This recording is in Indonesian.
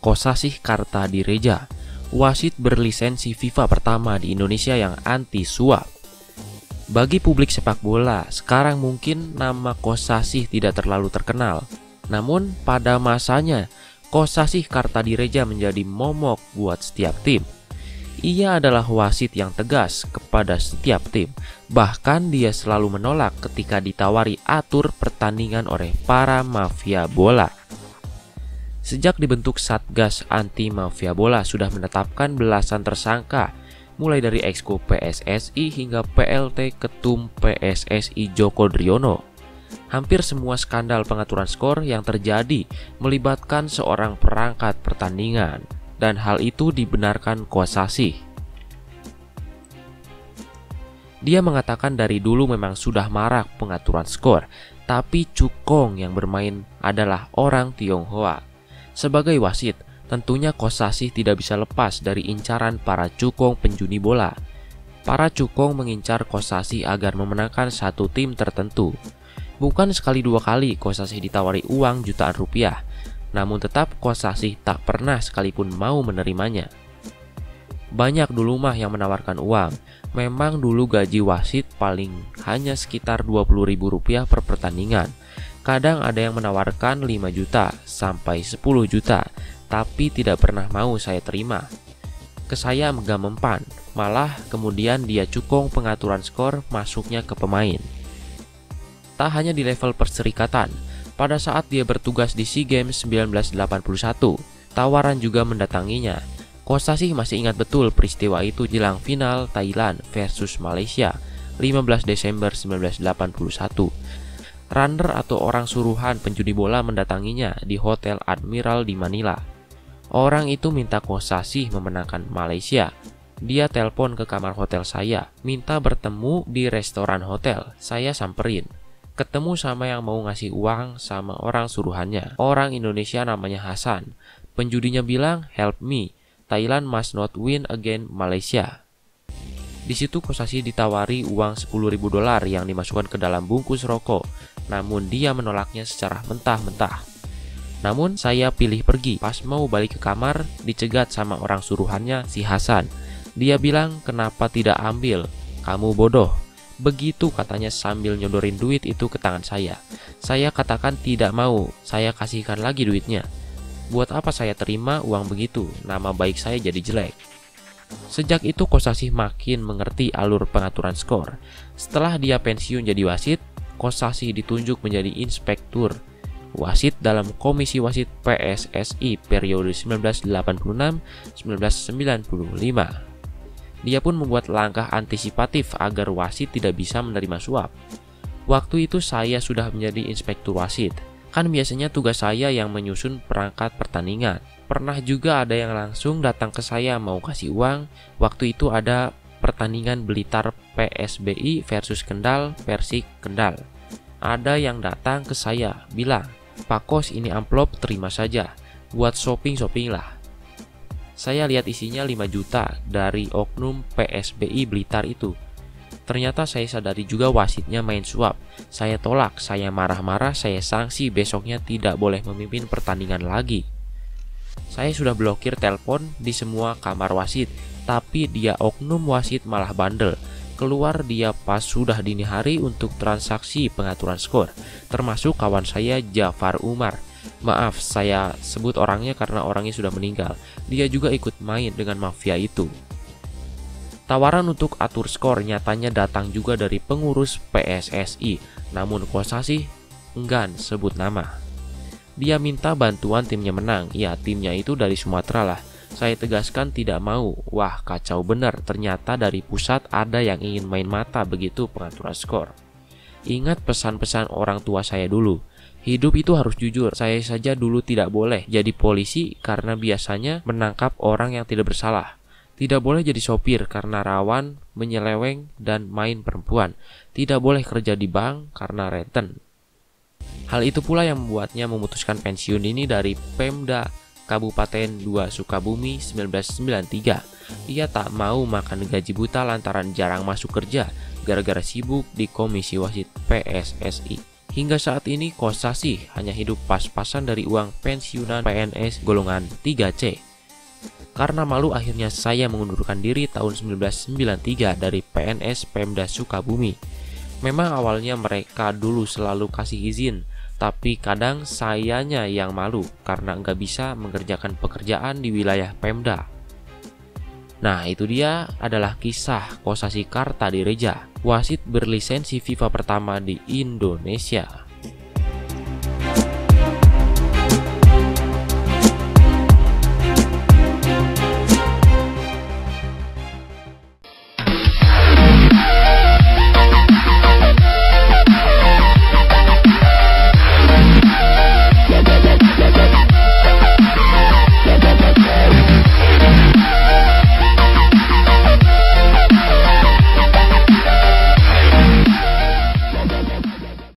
Kosasih Kartadireja, wasit berlisensi FIFA pertama di Indonesia yang anti suap. Bagi publik sepak bola, sekarang mungkin nama Kosasih tidak terlalu terkenal. Namun pada masanya, Kosasih Kartadireja menjadi momok buat setiap tim. Ia adalah wasit yang tegas kepada setiap tim. Bahkan dia selalu menolak ketika ditawari atur pertandingan oleh para mafia bola. Sejak dibentuk Satgas Anti Mafia Bola sudah menetapkan belasan tersangka, mulai dari Exco PSSI hingga PLT Ketum PSSI Joko Driono. Hampir semua skandal pengaturan skor yang terjadi melibatkan seorang perangkat pertandingan, dan hal itu dibenarkan Kosasih. Dia mengatakan dari dulu memang sudah marak pengaturan skor, tapi cukong yang bermain adalah orang Tionghoa. Sebagai wasit, tentunya Kosasih tidak bisa lepas dari incaran para cukong penjudi bola. Para cukong mengincar Kosasih agar memenangkan satu tim tertentu. Bukan sekali dua kali Kosasih ditawari uang jutaan rupiah, namun tetap Kosasih tak pernah sekalipun mau menerimanya. Banyak dulu mah yang menawarkan uang. Memang dulu gaji wasit paling hanya sekitar Rp20.000 per pertandingan. Kadang ada yang menawarkan 5 juta sampai 10 juta, tapi tidak pernah mau saya terima. Ke saya enggak mempan, malah kemudian dia cukong pengaturan skor masuknya ke pemain. Tak hanya di level perserikatan, pada saat dia bertugas di SEA Games 1981, tawaran juga mendatanginya. Kosasih masih ingat betul peristiwa itu jelang final Thailand versus Malaysia 15 Desember 1981. Runner atau orang suruhan penjudi bola mendatanginya di Hotel Admiral di Manila. Orang itu minta Kosasih memenangkan Malaysia. Dia telepon ke kamar hotel saya, minta bertemu di restoran hotel. Saya samperin. Ketemu sama yang mau ngasih uang sama orang suruhannya. Orang Indonesia namanya Hasan. Penjudinya bilang, "Help me. Thailand must not win against Malaysia." Di situ Kosasih ditawari uang $10.000 yang dimasukkan ke dalam bungkus rokok. Namun dia menolaknya secara mentah-mentah. Namun saya pilih pergi. Pas mau balik ke kamar, dicegat sama orang suruhannya si Hasan. Dia bilang, "Kenapa tidak ambil? Kamu bodoh." Begitu katanya sambil nyodorin duit itu ke tangan saya. Saya katakan tidak mau, saya kasihkan lagi duitnya. Buat apa saya terima uang begitu? Nama baik saya jadi jelek. Sejak itu Kosasih makin mengerti alur pengaturan skor. Setelah dia pensiun jadi wasit, Kosasih ditunjuk menjadi inspektur wasit dalam Komisi Wasit PSSI periode 1986-1995. Dia pun membuat langkah antisipatif agar wasit tidak bisa menerima suap. Waktu itu saya sudah menjadi inspektur wasit. Kan biasanya tugas saya yang menyusun perangkat pertandingan. Pernah juga ada yang langsung datang ke saya mau kasih uang. Waktu itu ada pertandingan Blitar PSBI versus Kendal Persik Kendal. Ada yang datang ke saya bilang, "Pak Kos, ini amplop, terima saja. Buat shopping lah." Saya lihat isinya 5 juta dari oknum PSBI Blitar itu. Ternyata saya sadari juga wasitnya main suap. Saya tolak, saya marah-marah, saya sanksi besoknya tidak boleh memimpin pertandingan lagi. Saya sudah blokir telepon di semua kamar wasit, tapi dia oknum wasit malah bandel. Keluar dia pas sudah dini hari untuk transaksi pengaturan skor, termasuk kawan saya Jafar Umar. Maaf, saya sebut orangnya karena orangnya sudah meninggal. Dia juga ikut main dengan mafia itu. Tawaran untuk atur skor nyatanya datang juga dari pengurus PSSI, namun Kosasih enggan sebut nama. Dia minta bantuan timnya menang. Ya, timnya itu dari Sumatera lah. Saya tegaskan tidak mau. Wah, kacau benar. Ternyata dari pusat ada yang ingin main mata begitu pengaturan skor. Ingat pesan-pesan orang tua saya dulu. Hidup itu harus jujur. Saya saja dulu tidak boleh jadi polisi karena biasanya menangkap orang yang tidak bersalah. Tidak boleh jadi sopir karena rawan, menyeleweng, dan main perempuan. Tidak boleh kerja di bank karena renten. Hal itu pula yang membuatnya memutuskan pensiun ini dari Pemda Kabupaten 2 Sukabumi 1993. Ia tak mau makan gaji buta lantaran jarang masuk kerja gara-gara sibuk di Komisi Wasit PSSI. Hingga saat ini Kosasih hanya hidup pas-pasan dari uang pensiunan PNS golongan 3C. Karena malu akhirnya saya mengundurkan diri tahun 1993 dari PNS Pemda Sukabumi. Memang awalnya mereka dulu selalu kasih izin, tapi kadang sayanya yang malu karena nggak bisa mengerjakan pekerjaan di wilayah Pemda. Nah, itu dia adalah kisah Kosasih Kartadireja, wasit berlisensi FIFA pertama di Indonesia.